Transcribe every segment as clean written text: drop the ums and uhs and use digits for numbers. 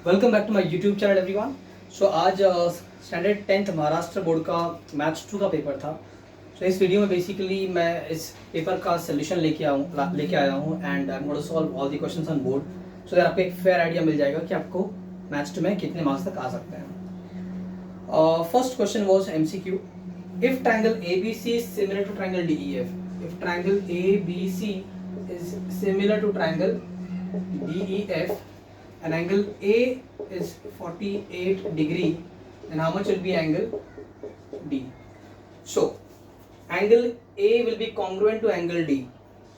Welcome back to my YouTube channel everyone. So आज standard 10th Maharashtra board का maths 2 का paper था। सो इस वीडियो में बेसिकली मैं इस पेपर का सोल्यूशन लेके आया हूँ and I am going to solve all the questions on board so that आपको एक फेयर आइडिया मिल जाएगा कि आपको मैथ्स 2 में कितने मार्क्स तक आ सकते हैं। First question was MCQ. If triangle ABC is similar to triangle DEF, if triangle ABC is similar to triangle DEF and angle A is 48 degree, then how much will be angle D? So angle A will be congruent to angle D.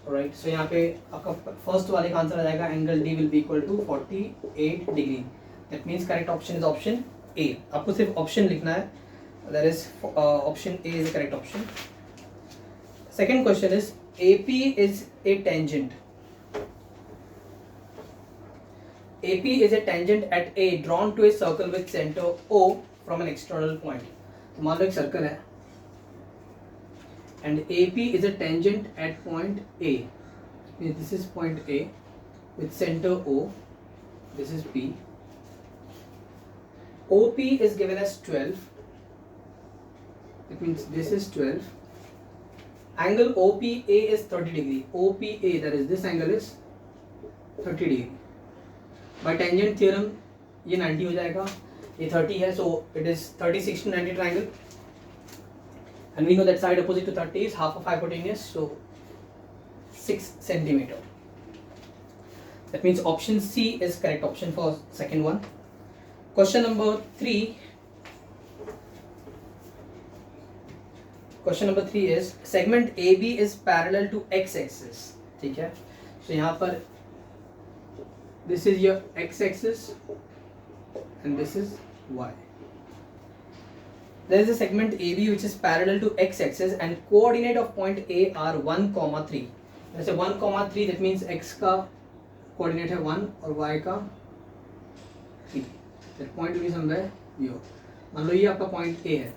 Alright, so यहाँ पे आपका first वाले का answer आ जाएगा angle D will be equal to 48 degree. That means correct option is option A. आपको सिर्फ option लिखना है. That is option A is the correct option. Second question is AP is a tangent. AP is a tangent at A drawn to a circle with center O from an external point. तो मान लो एक circle है and AP is a tangent at point A. This is point A with center O. This is P. OP is given as 12. It means this is 12. Angle OPA is 30 degree. OPA, that is this angle is 30 degree. By tangent theorem ये 90 हो जाएगा, ये 30 है, so it is 30 60 90 triangle and we know that side opposite to 30 is half of hypotenuse, so 6 centimeter. That means option C is correct option for second one. Question number 3. Question number 3 is segment AB is parallel to x-axis. ठीक है, so यहाँ पर this is your x-axis and this is y. There is a segment AB which is parallel to x-axis and coordinate of point A are 1, 3. जैसे 1, 3 that means x का coordinate है 1 और y का 3. That point will be somewhere here. मान लो ये आपका point A है,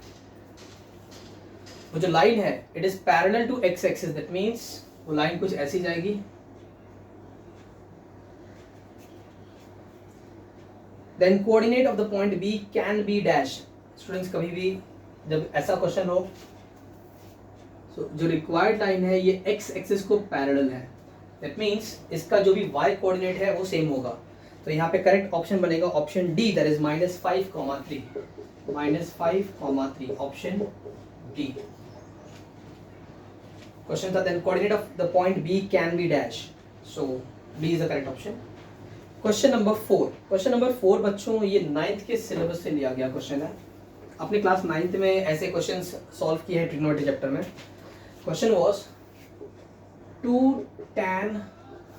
वो जो लाइन है it is parallel to x-axis, that means वो लाइन कुछ ऐसी जाएगी. Then coordinate of the point B can be dash. Students कभी भी जब ऐसा क्वेश्चन हो, so जो रिक्वायर्ड लाइन है ये x एक्सिस को पैरेलल है, that means इसका जो भी y कोऑर्डिनेट है वो सेम होगा. तो यहाँ पे करेक्ट ऑप्शन बनेगा option D, that is -5, 3. -5, 3 option D. Question था then coordinate of the point B can be dash, so B is the correct option. Question number 4. Question number 4 बच्चों ये 9th के सिलेबस से लिया गया क्वेश्चन है. अपने क्लास 9th में ऐसे क्वेश्चंस सॉल्व किए हैं ट्रिग्नोमेट्री चैप्टर में. Question was 2 tan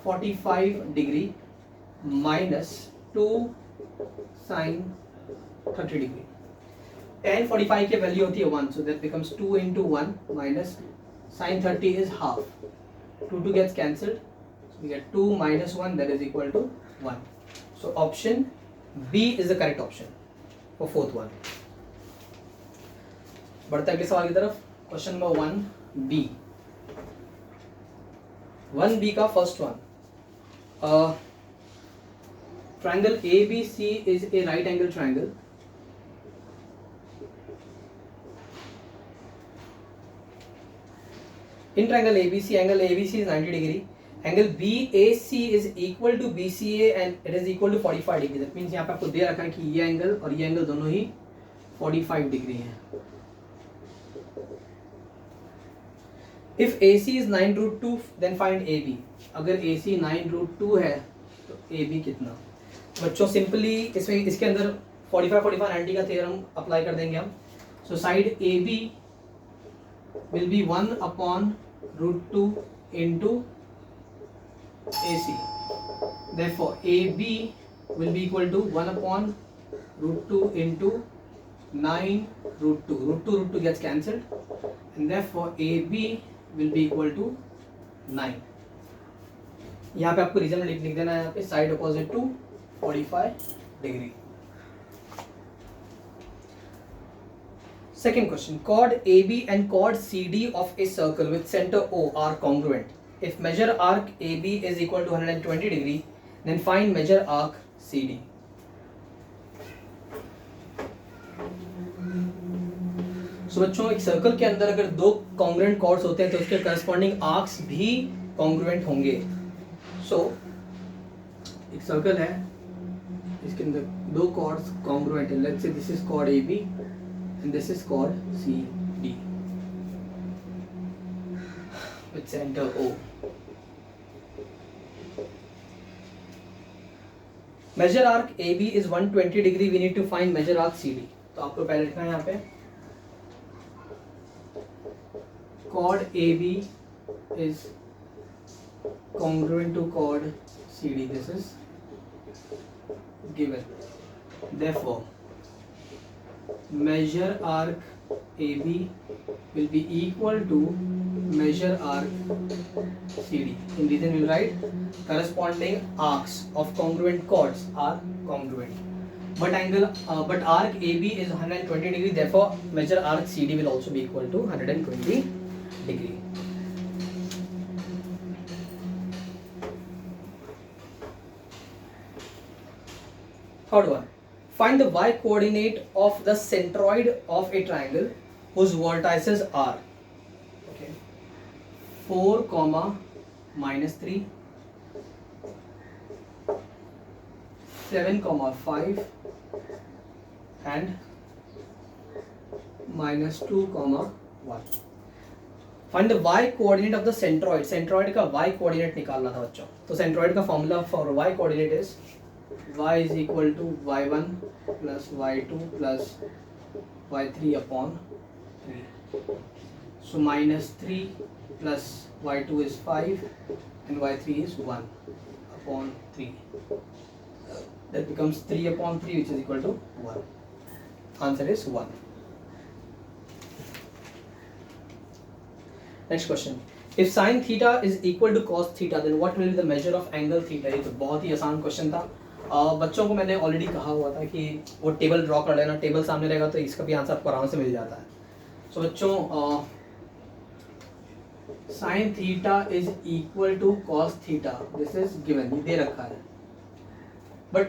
45 degree minus 2 sin 30 degree. tan 45 की वैल्यू होती है 1, so that becomes 2 into 1 minus sin 30 is half. 2 gets cancelled, so we get 2 minus 1, that is equal to 1. So option B is the correct option for fourth one. बढ़ते हैं अगले सवाल की तरफ. Question number 1B. 1B का first one. Triangle ABC is a right angle triangle. In triangle ABC, angle ABC is 90 degree. Angle BAC is equal to BCA and it is equal to 45 degree. That means यहाँ पे आपको दे रखा है कि ये angle और ये एंगल दोनों ही 45 डिग्री हैं. If AC is 9√2, then find AB. अगर AC 9√2 है तो AB कितना? बच्चों सिंपली इसमें इसके अंदर 45 90 का थ्योरम अप्लाई कर देंगे हम. So side AB will be 1/√2 into AC. Therefore AB will be equal to 1/√2 into 9√2. √2 gets cancelled and therefore AB will be equal to 9. यहाँ पे आपको रीजन लिख देना है यहाँ पे side opposite to 45 degree. Second question. Chord AB and chord CD of a circle with center O are congruent. If measure arc AB is equal to 120 degree, then find measure arc CD. सो बच्चों एक circle के अंदर अगर दो congruent chords होते हैं तो उसके करस्पॉन्डिंग आर्क्स भी कॉन्ग्रुएंट होंगे। सो एक सर्कल है, इसके अंदर दो कॉर्ड्स कॉन्ग्रुएंट है। Let's say this is chord AB and this is chord CD with centre O। Major arc AB is 120 degree, we need to find major arc CD। तो आपको पहले लिखना है यहाँ पे chord AB is congruent to chord CD. This is given. Therefore, measure arc AB will be equal to measure arc CD. In reason we'll write corresponding arcs of congruent chords are congruent. But arc AB is 120 degree. Therefore, measure arc CD will also be equal to 120 degree. Third one, find the y coordinate of the centroid of a triangle whose vertices are 4, -3, 7, 5 and -2, 1. Find the y coordinate of the centroid. Centroid का y coordinate निकालना था बच्चों। तो centroid का formula for y coordinate is y is equal to y1 plus y2 plus y3 upon 3. So -3 plus y2 is 5 and y3 is 1 upon 3. That becomes 3 upon 3 which is equal to 1. Answer is 1. Next question. If sin theta is equal to cos theta, then what will be the measure of angle theta? ये तो बहुत ही आसान question था। बच्चों को मैंने already कहा हुआ था कि वो टेबल ड्रॉ कर लेना, टेबल सामने रहेगा तो इसका भी आंसर आपको आराम से मिल जाता है। सो बच्चों sin theta is equal to cos theta, this is given, ये दे रखा है। बट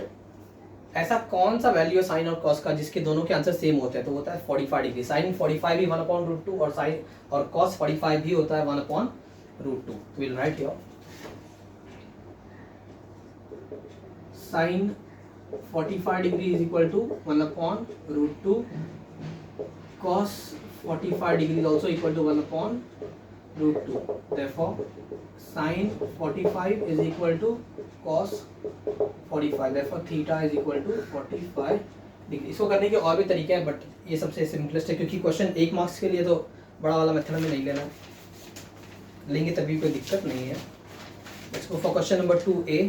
ऐसा कौन सा वैल्यू है साइन और कॉस का जिसके दोनों के आंसर सेम होते हैं? तो होता है 45 डिग्री। साइन 45 भी 1/√2 और साइन और कॉस 45 भी होता है 1/√2। Will write here sine 45 degree is equal to 1/√2, cos 45 degree is also equal to 1/√2। Therefore sin 45 is equal to cos 45, therefore theta is equal to 45 degree. इसको करने के और भी तरीके हैं बट ये सबसे सिंपलेस्ट है क्योंकि क्वेश्चन 1 मार्क्स के लिए तो बड़ा वाला मेथड में नहीं लेना, लेंगे तभी कोई दिक्कत नहीं है। Let's go for question number 2A।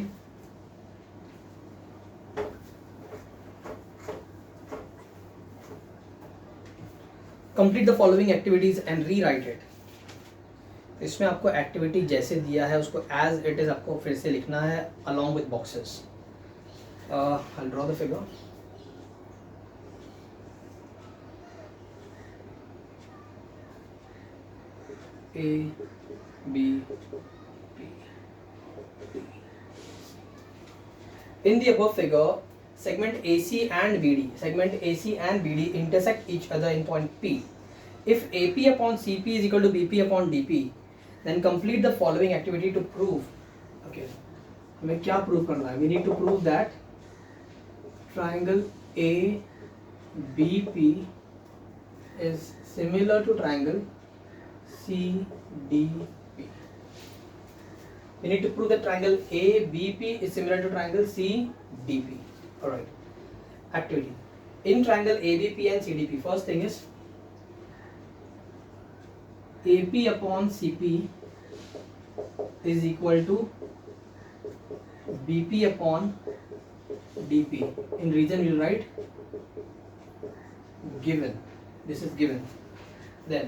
Complete the following activities and rewrite it. इसमें आपको एक्टिविटी जैसे दिया है उसको एज इट इज आपको फिर से लिखना है along with boxes. I draw the figure. A, B, P, D. In the above figure, segment AC and BD intersect each other in point P. If AP upon CP is equal to BP upon DP, then complete the following activity to prove. Okay, हमें क्या prove करना है? We need to prove that triangle ABP is similar to triangle CDP. We need to prove that triangle ABP is similar to triangle CDP. Alright. Activity. In triangle ABP and CDP, first thing is AP upon CP is equal to BP upon DP. In region we will write given. This is given. Then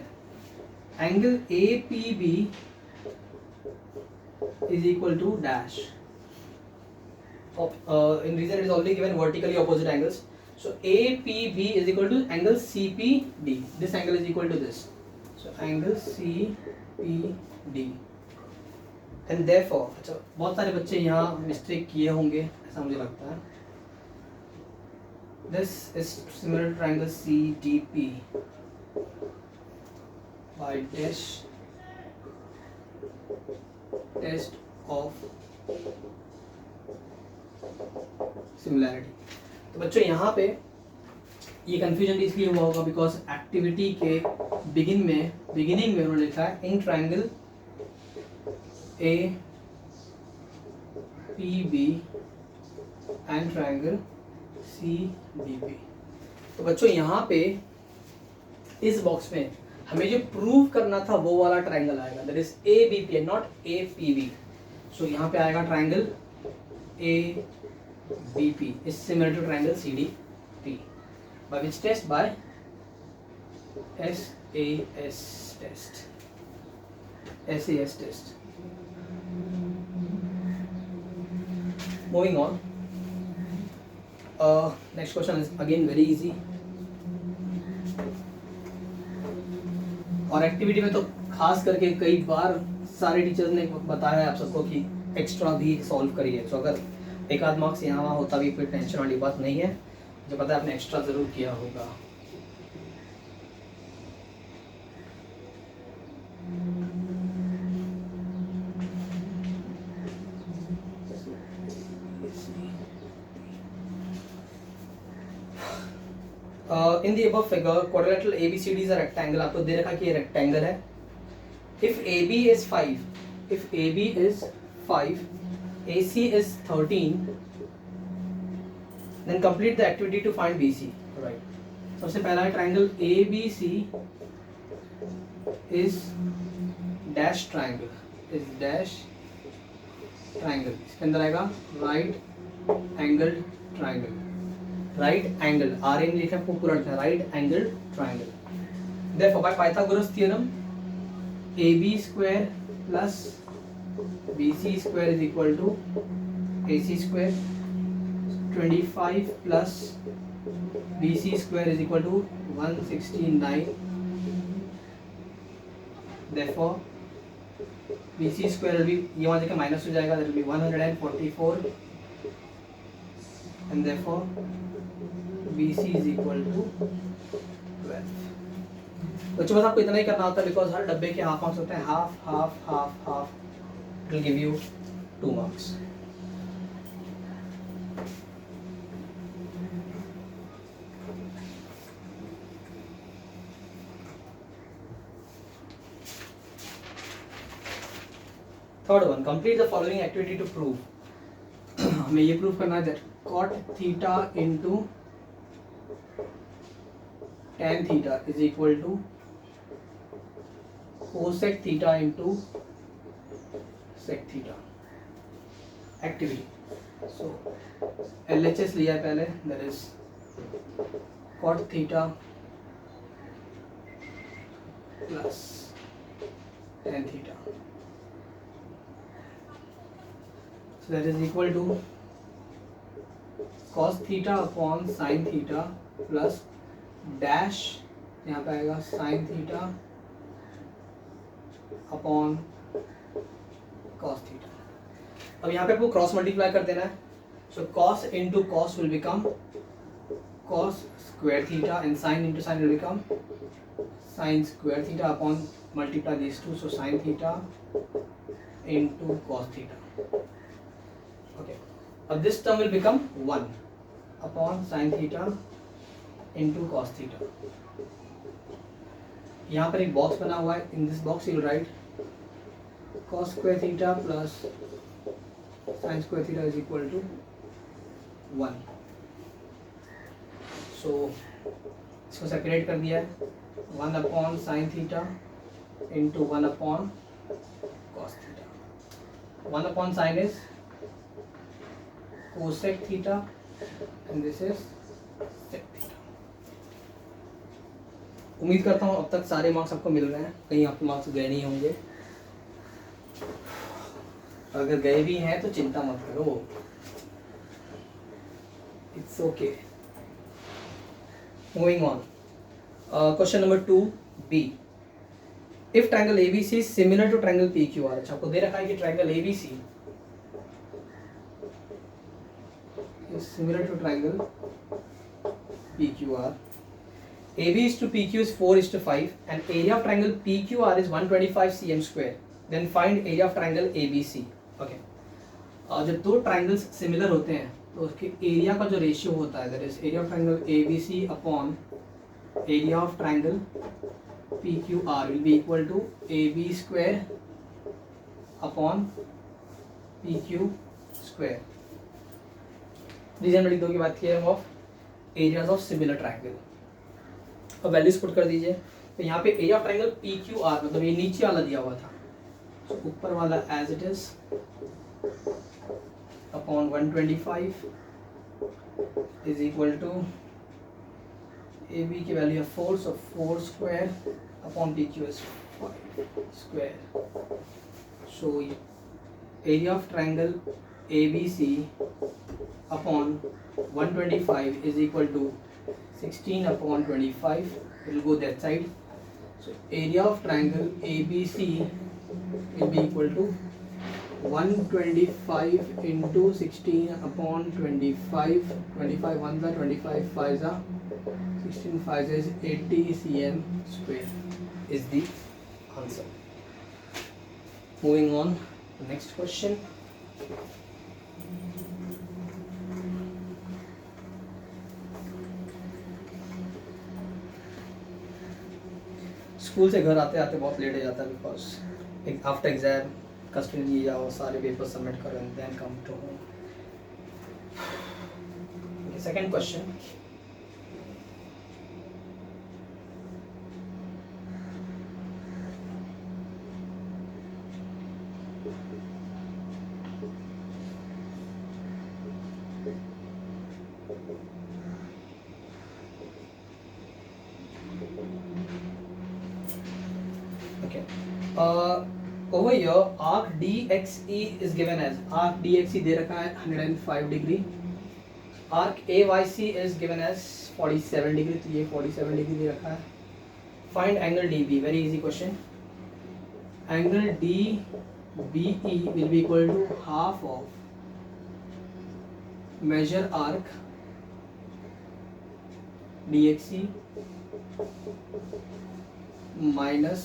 angle APB is equal to dash. In region it is already given vertically opposite angles. So APB is equal to angle CPD. This angle is equal to this. So angle CPD. And therefore, अच्छा बहुत सारे बच्चे यहाँ mistake किए होंगे ऐसा मुझे लगता है। This is similar to triangle CDP. by test of similarity. तो बच्चों यहाँ पे ये कंफ्यूजन इसलिए हुआ होगा बिकॉज एक्टिविटी के बिगिनिंग में उन्होंने लिखा है in triangle A P B and triangle C D P. तो बच्चों यहाँ पे इस बॉक्स में हमें जो प्रूव करना था वो वाला ट्रायंगल आएगा, that is A B P not A P B. So यहाँ पे आएगा triangle A B P is similar to triangle C D P by which test? By SAS test. SAS test. Moving on. Next question is again very easy. और activity में तो खास करके कई बार सारे टीचर्स ने बताया है आप सबको कि एक्स्ट्रा भी सॉल्व करिए। सो अगर एक आध मार्क्स यहाँ वहाँ होता भी कोई टेंशन वाली बात नहीं है, जो पता है आपने एक्स्ट्रा जरूर किया होगा। In the above figure quadrilateral ABCD is a rectangle. आपको दे रखा कि ये रेक्टेंगल है। If AB is 5, if AB is 5, AC is 13, then complete the activity to find BC. Right. सबसे पहला है triangle ABC is dash triangle, is dash triangle। इसके अंदर आएगा right angled triangle, right angle R A लिखा है पूरा लिखा है right angled triangle। Therefore by Pythagoras theorem AB square plus BC square is equal to AC square, 25 plus BC square is equal to 169। Therefore BC square will be, ये वहाँ जाके minus हो जाएगा, that will be 144 and therefore BC is equal to 12। बच्चों बस आपको इतना ही करना होता है बिकॉज हर डब्बे के हाफ मार्क्स होते हैं, half half half half, it will give you 2 marks. Third one, complete the following activity to prove. हमें ये प्रूव करना है that cot theta into tan theta is equal to cosec theta into sec theta. Activity, so LHS लिया है पहले, that is cot theta plus tan theta, so that is equal to cos theta upon sin theta plus dash यहाँ पे आएगा sin theta upon cos theta. अब यहाँ पे आपको क्रॉस मल्टीप्लाई कर देना है, so cos into cos will become cos square theta and sin into sin will become sin square theta upon multiply this two, so sin theta into cos theta. Okay, this term will become 1 upon sin theta into cos theta। यहाँ पर एक box बना हुआ है, in this box you will write cos square theta plus sin square theta is equal to 1। so इसको separate कर दिया है, 1 upon sin theta into 1 upon cos theta। 1 upon sin is cosec theta and this is sec theta। उम्मीद करता हूँ अब तक सारे मार्क्स आपको मिल रहे हैं, कहीं आपके मार्क्स गए नहीं होंगे। अगर गए भी हैं तो चिंता मत करो, it's okay. Moving on, question number 2B, if triangle ABC is similar to triangle PQR। अच्छा, आपको दे रखा है कि triangle ABC is similar to triangle PQR AB is to PQ is 4 is to 5 and area of triangle PQR is 125 cm square. Then find area of triangle ABC. Okay. जब दो triangles similar होते हैं तो उसके area का जो ratio होता है that is area of triangle ABC upon area of triangle PQR will be equal to AB square upon PQ square. Reason में लिख दो के बाद theorem of areas of similar triangle. अब वैल्यूज पुट कर दीजिए. तो यहाँ पे एरिया ऑफ ट्राइंगल PQR मतलब ये नीचे वाला दिया हुआ था, तो ऊपर वाला as it is upon 125 is equal to AB की वैल्यू है 4, so 4 square upon PQ is 5 square. So area of triangle ABC upon 125 is equal to 16 upon 25. It will go that side. So area of triangle ABC will be equal to 125 into 16 upon 25. 25 ones are 25 fives are 16 fives is 80 cm square is the answer. Moving on, the next question. School से घर आते आते बहुत late हो जाता है because after exam custody लिए जाओ, सारे पेपर सबमिट करो and then come to home. Second question. Okay. Over here, arc DXE is given as arc DXE दे रखा है 105 degree. Arc AYC is given as 47 degree, तो ये 47 डिग्री दे रखा है. Find angle DB. Very easy question. Angle DBE will be equal to half of measure arc DXE minus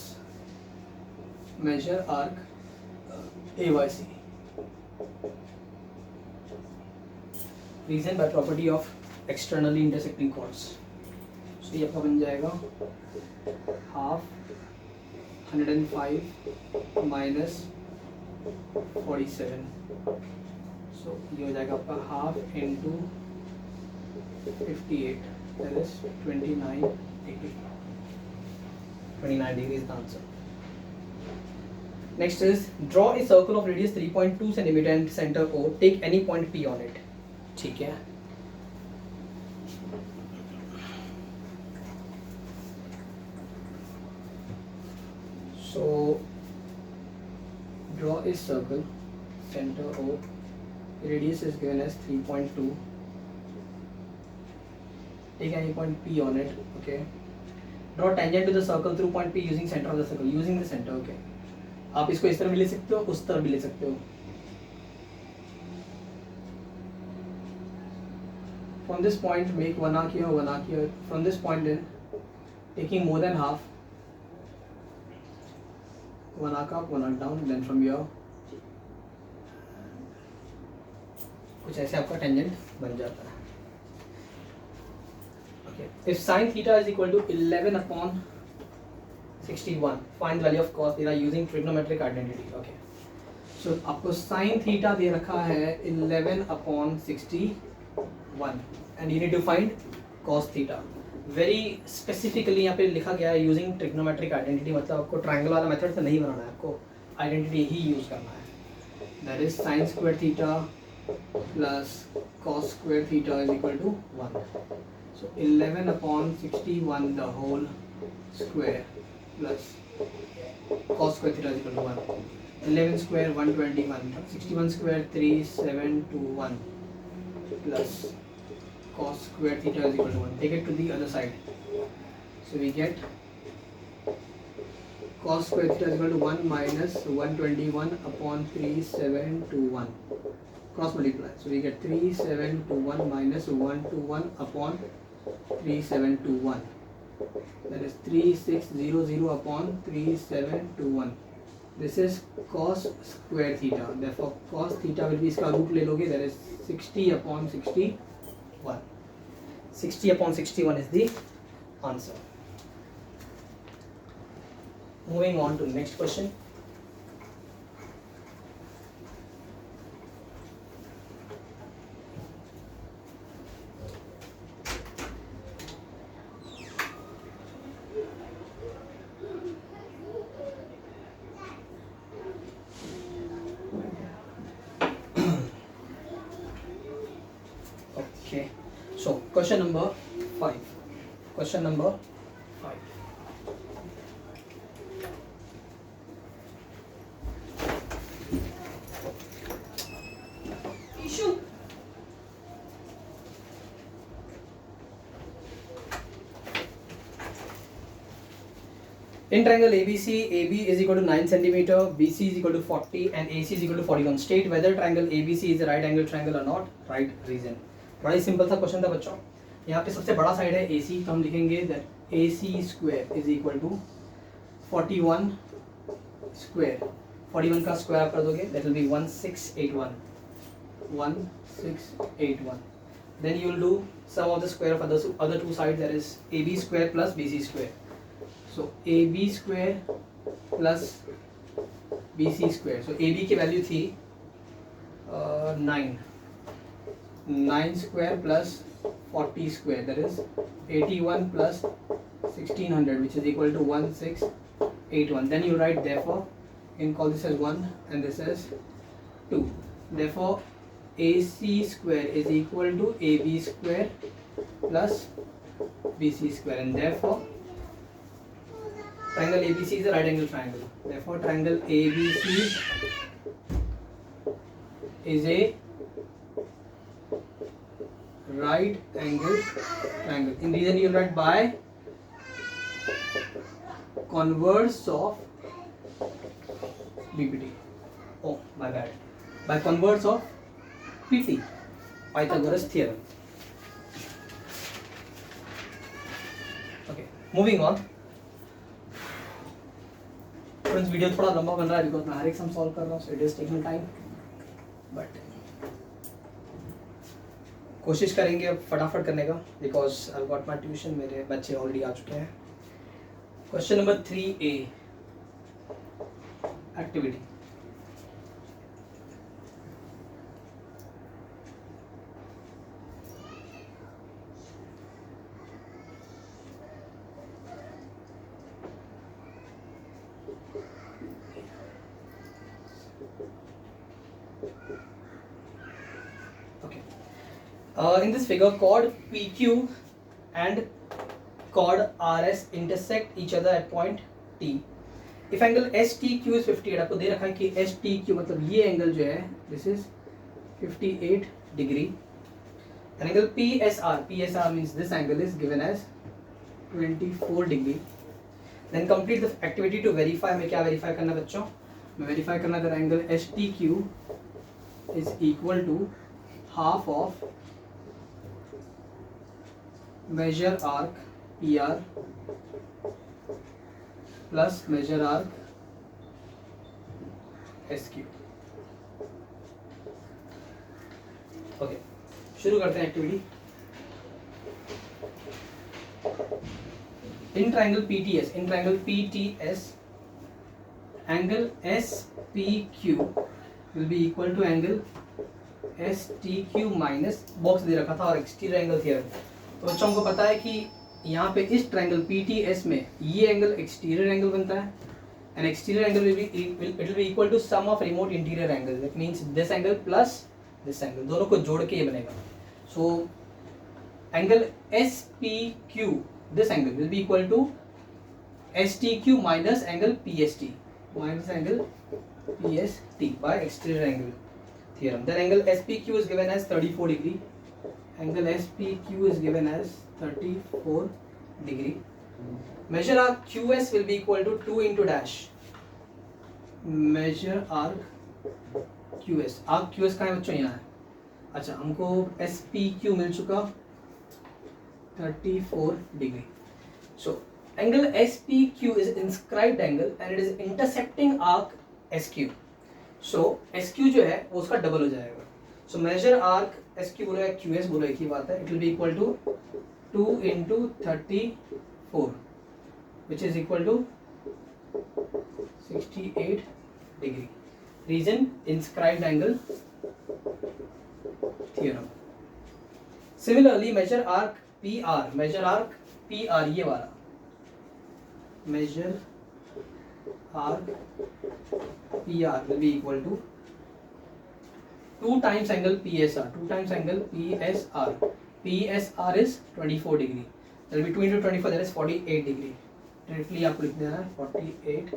measure arc AYC. Reason by property of externally intersecting chords. So ये आपका बन जाएगा half 105 minus 47. So ये हो जाएगा आपका half into 58, that is 29 degree. 29 degree is the answer. Next is draw a circle of radius 3.2 cm and center O. Take any point P on it. ठीक है. So draw a circle, center O. Radius is given as 3.2. Take any point P on it. Okay. Draw tangent to the circle through point P using center of the circle. Using the center. Okay. आप इसको इस तरह भी ले सकते हो, उस तरह भी ले सकते हो. From this point, make one arc here, one arc here. From this point, then taking more than half, one arc up, one arc down. Then from here, कुछ ऐसे आपका टेंजेंट बन जाता है. Okay. If sin theta is equal to 11 upon 61, find the value of cos theta using trigonometric identity. Okay. So आपको sin theta दे रखा है 11 upon 61 and you need to find cos theta. Very specifically यहाँ पे लिखा गया है using trigonometric identity, मतलब आपको triangle वाला मेथड से नहीं बनाना है, आपको identity ही यूज करना है. That is sin square theta plus cos square theta is equal to 1. So 11 upon 61 the whole square plus cos square theta is equal to 1. 11 square 121, 61 square 3721 plus cos square theta is equal to 1. Take it to the other side. So we get cos square theta is equal to 1 minus 121 upon 3721. Cross multiply. So we get 3721 minus 121 upon 3721. that is 3600 upon 3721. This is cos square theta. Therefore cos theta will be, इसका root ले लोगे, that is 60 upon 61. 60 upon 61 is the answer. Moving on to the next question. Okay, so question number 5. Question number 5. Issue. In triangle ABC, AB is equal to 9 centimeter, BC is equal to 40 and AC is equal to 41. State whether triangle ABC is a right angle triangle or not. Right reason. बड़ा ही simple सा question था बच्चों. यहाँ पे सबसे बड़ा side है AC, तो हम लिखेंगे that AC square is equal to 41 square. 41 का स्क्वायर आप कर दोगे, that will be 1681. 1681. Then you will do sum of the square of other two sides, that is AB square plus BC square. So AB square plus BC square. So AB की value थी 9 square plus 40 square, that is 81 plus 1600, which is equal to 1681. Then you write therefore, you can call this as 1 and this as 2. Therefore AC square is equal to AB square plus BC square, and therefore triangle ABC is a right angle triangle. Therefore triangle ABC is a right angle triangle. In reason you write by converse of BPT. Oh my bad. By converse of PT, Pythagoras theorem. Okay, moving on. Friends video थोड़ा लंबा बन रहा है because मैं हर एक sum solve कर रहा हूँ, so it is taking time, but कोशिश करेंगे अब फटाफट करने का because I got my tuition, मेरे बच्चे ऑलरेडी आ चुके हैं. Question number 3A activity. In this figure, chord PQ and chord RS intersect each other at point T. If angle STQ is 58, आपको दे रखा है कि STQ मतलब ये एंगल जो है this is 58 degree. And angle PSR means this angle is given as 24 degree. Then complete the activity to verify. हमें क्या verify करना बच्चों? मैं verify करना that angle STQ is equal to half of measure arc PR plus measure arc SQ. Okay, शुरू करते हैं activity. In triangle PTS angle SPQ will be equal to angle STQ minus box दे रखा था और exterior angle theorem. तो बच्चों को पता है कि यहाँ पे इस ट्राइंगल PTS में ये एंगल एक्सटीरियर एंगल बनता है and exterior angle will be equal to sum of remote interior angle. That means this angle plus this angle, दोनों को जोड़ के ये बनेगा. So angle SPQ, this angle will be equal to STQ minus angle PST by exterior angle theorem. Then angle SPQ is given as 34 degree. Angle SPQ is given as 34 degree. Measure arc QS will be equal to 2 into dash. Measure arc QS. arc QS कहाँ है बच्चों? यहाँ है. अच्छा, हमको SPQ मिल चुका 34 degree. So angle SPQ is inscribed angle and it is intersecting arc SQ. So SQ जो है वो उसका डबल हो जाएगा. So measure arc SQ बोलो या QS बोलो एक ही बात है. It will be equal to 2 into 34 which is equal to 68 degree. Reason inscribed angle theorem. Similarly measure arc PR, measure arc PR ये वाला, measure arc PR will be equal to 2 times angle PSR, 2 times angle PSR. PSR is 24 degree. That will be 2 into 24, that is 48 degree. Directly आपको लिख देना है 48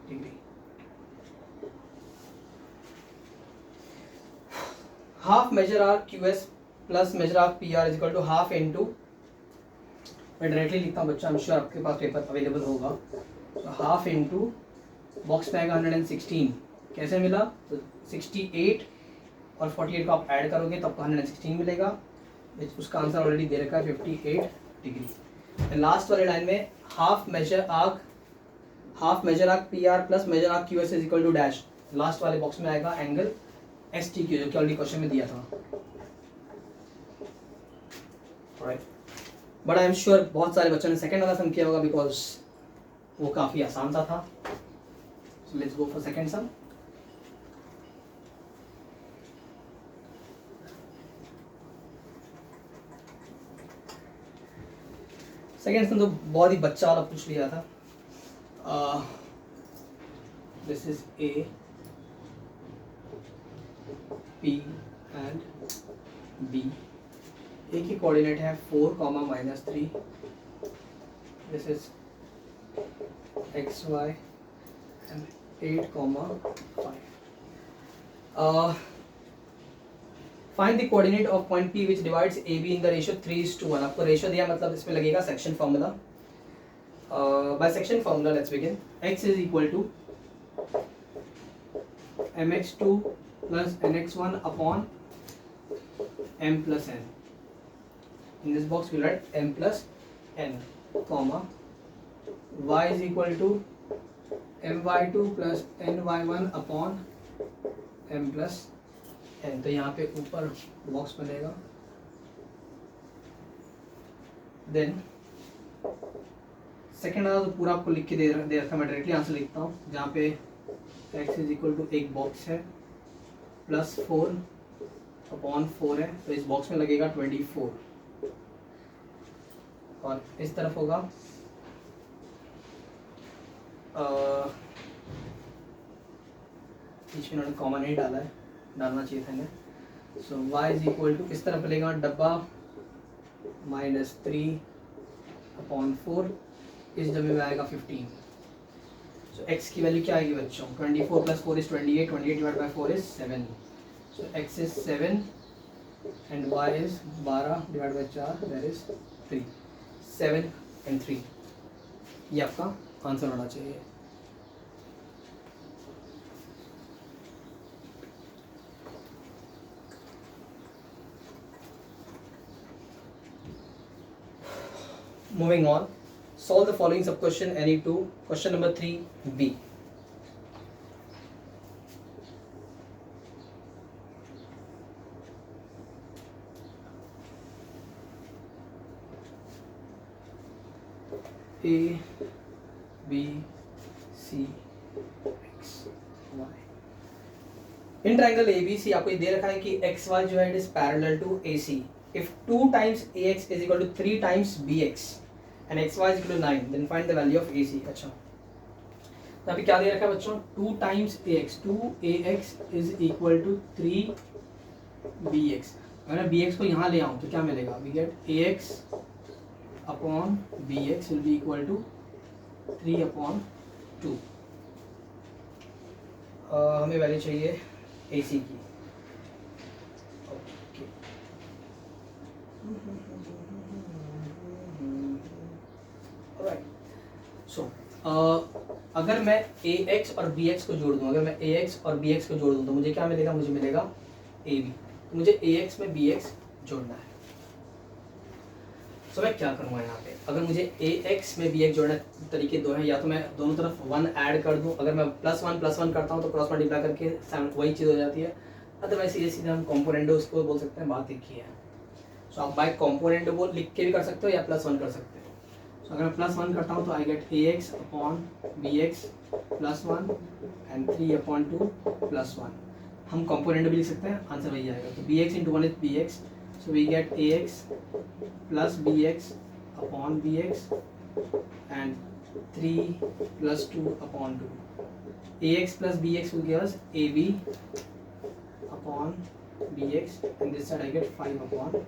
degree. Half measure arc QS plus measure arc PR is equal to half into, मैं directly लिखता हूँ बच्चा, I'm sure आपके पास paper available होगा. तो हाफ इंटू बॉक्स में आएगा 116. कैसे मिला? तो 68 और 48 को आप ऐड करोगे तो आपको 116 मिलेगा. उसका आंसर ऑलरेडी दे रखा है 58 डिग्री. लास्ट वाले लाइन में half major arc P R plus major arc Q S is equal to dash. Last वाले बॉक्स में आएगा एंगल एस टी क्यू जो कि ऑलरेडी क्वेश्चन में दिया था. बट आई एम श्योर बहुत सारे बच्चों ने सेकंड वाला सम किया होगा बिकॉज वो काफ़ी आसान सा था. So let's go for second sum. Second sum तो बहुत ही बच्चा वाला पूछ लिया था. This is A P and B. A की कोऑर्डिनेट है 4, -3. This is x y and 8, 5. Find the coordinate of point P which divides AB in the ratio 3:1. आपको रेशियो दिया मतलब इसमें लगेगा section formula. By section formula let's begin. x is equal to mx2 plus nx1 upon m plus n. In this box we write m plus n, comma y is equal to my2 plus ny1 upon m plus n. तो यहाँ पे ऊपर box बनेगा. Then second वाला तो पूरा आपको लिख के दे रखा. मैं डायरेक्टली आंसर लिखता हूँ जहाँ पे x इज इक्वल टू एक बॉक्स है प्लस 4 अपॉन 4 है तो इस बॉक्स में लगेगा 24 और इस तरफ होगा बीच में उन्होंने कॉमन नहीं डाला है, डालना चाहिए था इन्हें. सो y इज इक्वल टू इस तरफ लेगा डब्बा -3 अपॉन 4. इस डब्बे में आएगा 15. सो x की वैल्यू क्या आएगी बच्चों? 24 plus 4 is 28. 28 divide by 4 is 7. So x is 7 and y is 12 divide by 4 that is 3. 7 and 3 ये आपका आंसर होना चाहिए. Moving on, solve the following sub question any two. Question number 3b. A, B, C, X, Y. In triangle ABC आपको ये दे रखा है कि XY जो है it is parallel to AC. If 2 times AX is equal to 3 times BX and XY is equal to 9, then find the value of AC. अच्छा, तो अभी क्या दे रखा है बच्चों? 2 times AX, 2AX is equal to 3BX. अगर मैं BX को यहाँ ले आऊँ तो क्या मिलेगा? We get AX upon BX will be equal to 3 upon 2. हमें वैल्यू चाहिए AC की. So, अगर मैं AX और BX को जोड़ दूँ, अगर मैं AX और BX को जोड़ दूँ तो मुझे क्या मिलेगा? मुझे मिलेगा AB. तो मुझे AX में BX जोड़ना है. सो मैं क्या करूँगा यहाँ पे, अगर मुझे ए एक्स में बी एक्स जोड़ने तरीके दो हैं, या तो मैं दोनों तरफ 1 ऐड कर दूँ, अगर मैं +1 करता हूँ तो क्रॉस मल्टीप्लाई करके वही चीज़ हो जाती है, अदरवाइज सीधे सीधे हम कॉम्पोनेंडो उसको बोल सकते हैं, बात एक ही है। सो आप बाय कॉम्पोनेंडो बोल लिख के भी कर सकते हो या +1 कर सकते हो। सो अगर मैं +1 करता हूँ तो I get A X upon B X +1 and 3/2 +1। हम कॉम्पोनेंडो भी लिख सकते हैं, आंसर वही आएगा। तो B X into 1 is B X, so we get A X plus B X upon B X and 3 + 2/2। ax plus bx will give us ab upon bx and this side I get 5/।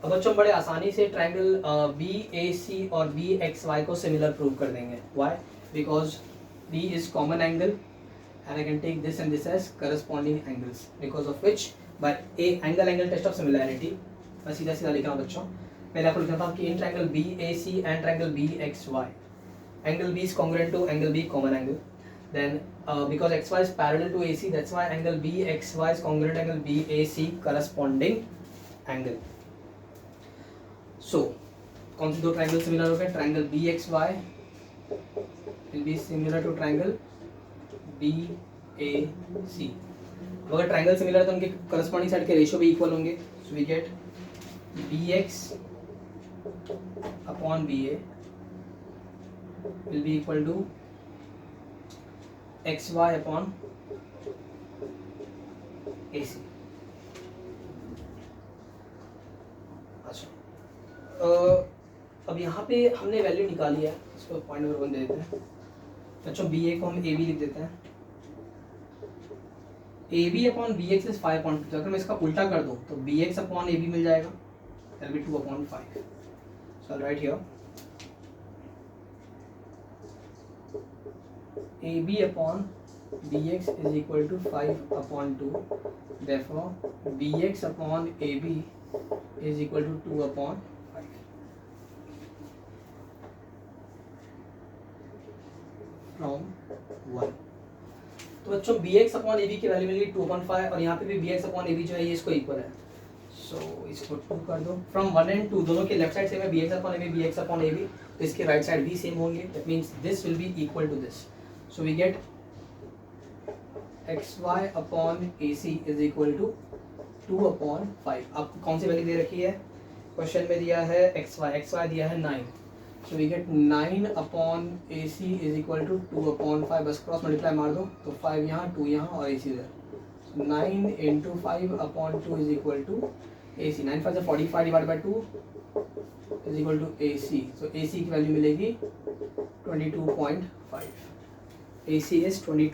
अब बच्चों बड़े आसानी से triangle BAC और BXY को similar prove कर देंगे। Why? Because B is common angle and I can take this and this as corresponding angles, because of which by a angle test of similarity मैं सीधा सीधा लिख रहा हूँ बच्चों। पहले आपको लिखना था कि in triangle BAC and triangle BXY, angle B is congruent to angle B common angle. Then because XY is parallel to AC, that's why angle BXY is congruent to angle BAC corresponding angle. So कौन से दो triangle similar हो गए? Triangle BXY will be similar to triangle BAC। अगर triangle similar है तो उनके corresponding side के रेशियो भी इक्वल होंगे। सो वी गेट BX अपॉन BA will be equal to XY upon AC। अच्छा, अब यहाँ पे हमने वैल्यू निकाली है, इसको पॉइंट नंबर 1 दे देते हैं बच्चों। BA को हम AB लिख देते हैं। AB upon BX is 5/2। अगर मैं इसका उल्टा कर दूँ तो BX अपॉन AB मिल जाएगा, that will be 2/5। So I right here AB upon BX is equal to 5/2, therefore BX upon AB is equal to 2/5। from 1। तो बच्चों BX upon AB की वैल्यू मिलेगी 2/5 और यहाँ पे भी BX upon AB जो है ये इसको इक्वल है। सो इसको 2 कर दो। फ्रॉम 1 and 2 दोनों के लेफ्ट साइड सेम है, BX upon AB BX upon AB, तो इसके राइट साइड भी सेम होंगे, that means this will be equal to this. So we get XY upon AC is equal to 2/5। आपको कौन सी value दे रखी है? क्वेश्चन में दिया है XY दिया है 9। So we get 9 upon AC is equal to 2/5। बस क्रॉस मल्टीप्लाई मार दो तो 5 यहाँ 2 यहाँ और AC इधर। So 9 into 5/2 is equal to AC। 9 5 45 divided by 2 is equal to AC। So AC की वैल्यू मिलेगी 22.5। AC is 22।